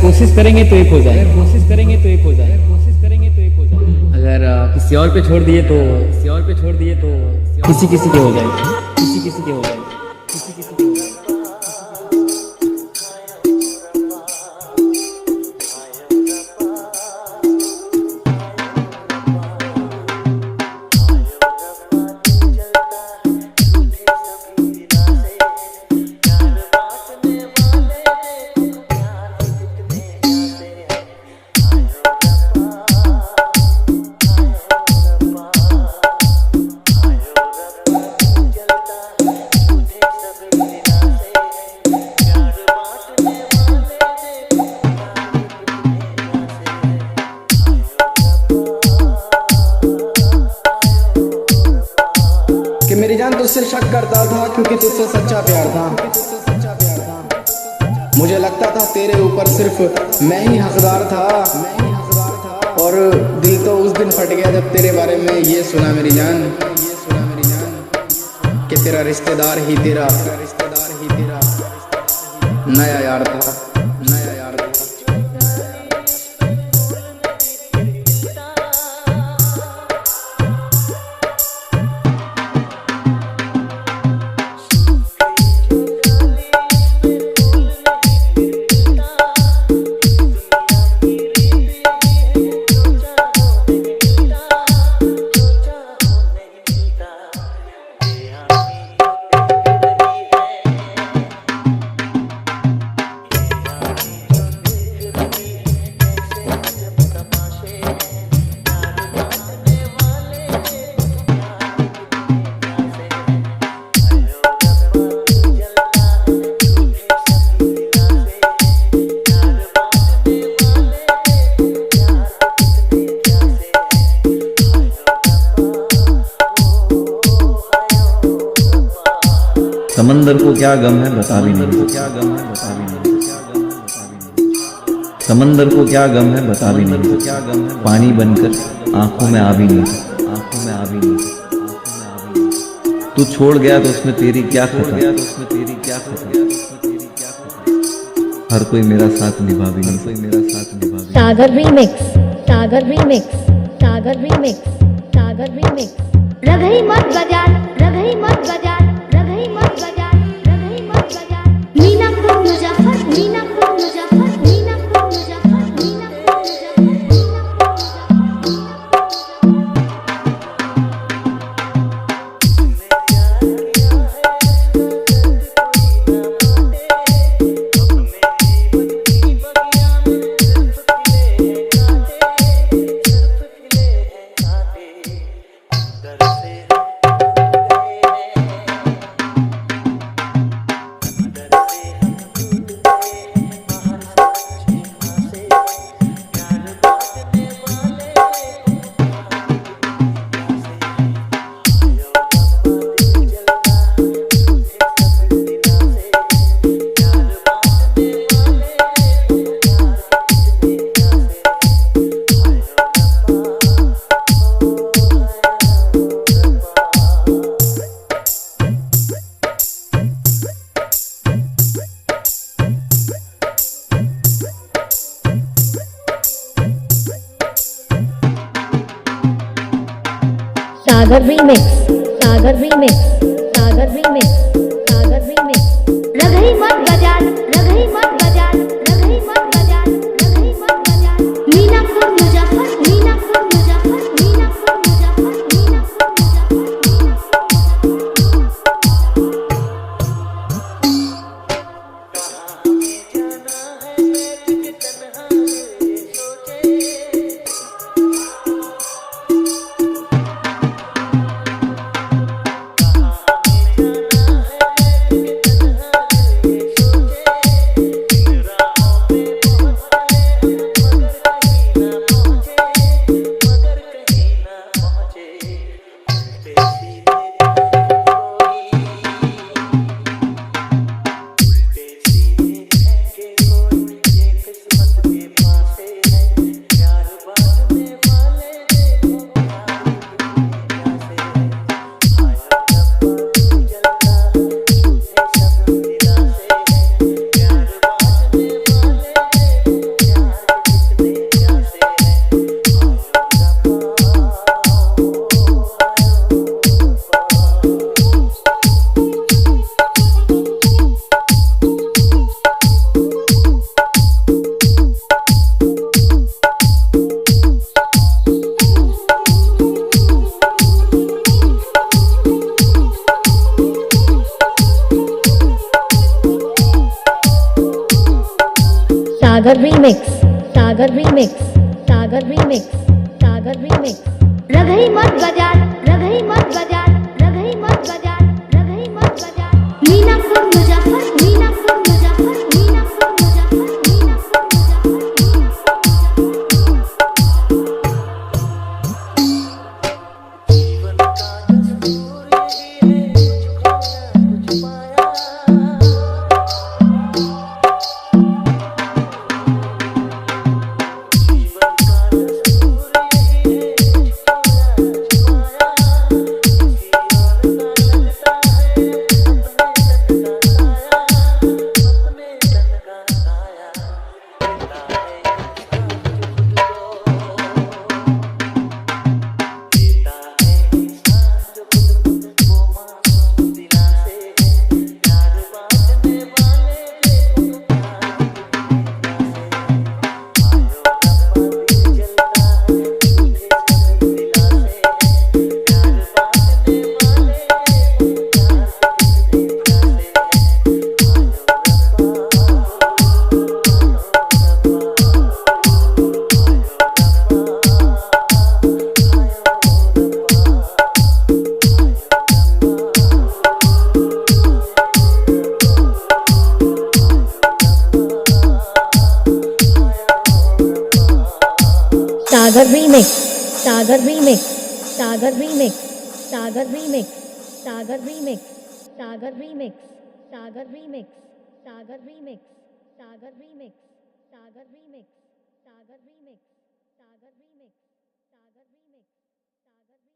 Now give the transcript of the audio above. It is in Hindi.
कोशिश करेंगे तो एक हो जाए, कोशिश करेंगे तो एक हो जाए, कोशिश करेंगे तो एक हो जाए। अगर किसी और पे छोड़ दिए तो, किसी और पे छोड़ दिए तो किसी किसी के हो जाए, किसी किसी के हो जाए, किसी किसी के हो जाए। मेरी जान तुझसे शक करता था क्योंकि तुझसे सच्चा प्यार था। मुझे लगता था तेरे ऊपर सिर्फ मैं ही हकदार था, और दिल तो उस दिन फट गया जब तेरे बारे में ये सुना मेरी जान, कि तेरा रिश्तेदार ही तेरा नया यार था, नया यार था। समंदर को क्या गम है बता भी नहीं, क्या गम है बता भी नहीं, समंदर को क्या गम है बता भी नहीं, क्या गम है पानी बनकर आंखों में आ भी नहीं, आंखों में आ भी नहीं। तू छोड़ गया तो उसमें तेरी क्या खता, उसमें तेरी क्या खता, हर कोई मेरा साथ निभा भी नहीं, कोई मेरा साथ निभा भी नहीं। सागर रीमिक्स, सागर रीमिक्स, सागर रीमिक्स, सागर रीमिक्स। रघई मत बजा, रघई मत बजा, रघई मत बजा, रघई मत बजा। मीनापुर मुजफ्फर, मीनापुर मुजफ्फर, मीनापुर मुजफ्फर, मीनापुर सागर रीमिक्स, सागर रीमिक्स, सागर रीमिक्स, सागर रीमिक्स। रघई मत बजा, रघई मत बजा, रघई मत बजा, रघई मत बजा। मीनापुर मुजफ्फर, मीनापुर मुजफ्फर, मीनापुर मुजफ्फर, मीनापुर मुजफ्फर। सागर रीमिक्स सागर रीमिक्स सागर रीमिक्स सागर रीमिक्स रघई मत बाजार रघई मत बाजार रघई मत बाजार रघई मत बाजार मीनापुर मुजफ्फर मीनापुर मुजफ्फर मीनापुर मुजफ्फर मीनापुर सागर रीमिक्स सागर रीमिक्स सागर रीमिक्स सागर रीमिक्स सागर रीमिक्स सागर रीमिक्स सागर रीमिक्स सागर रीमिक्स सागर रीमिक्स सागर रीमिक्स सागर रीमिक्स सागर रीमिक्स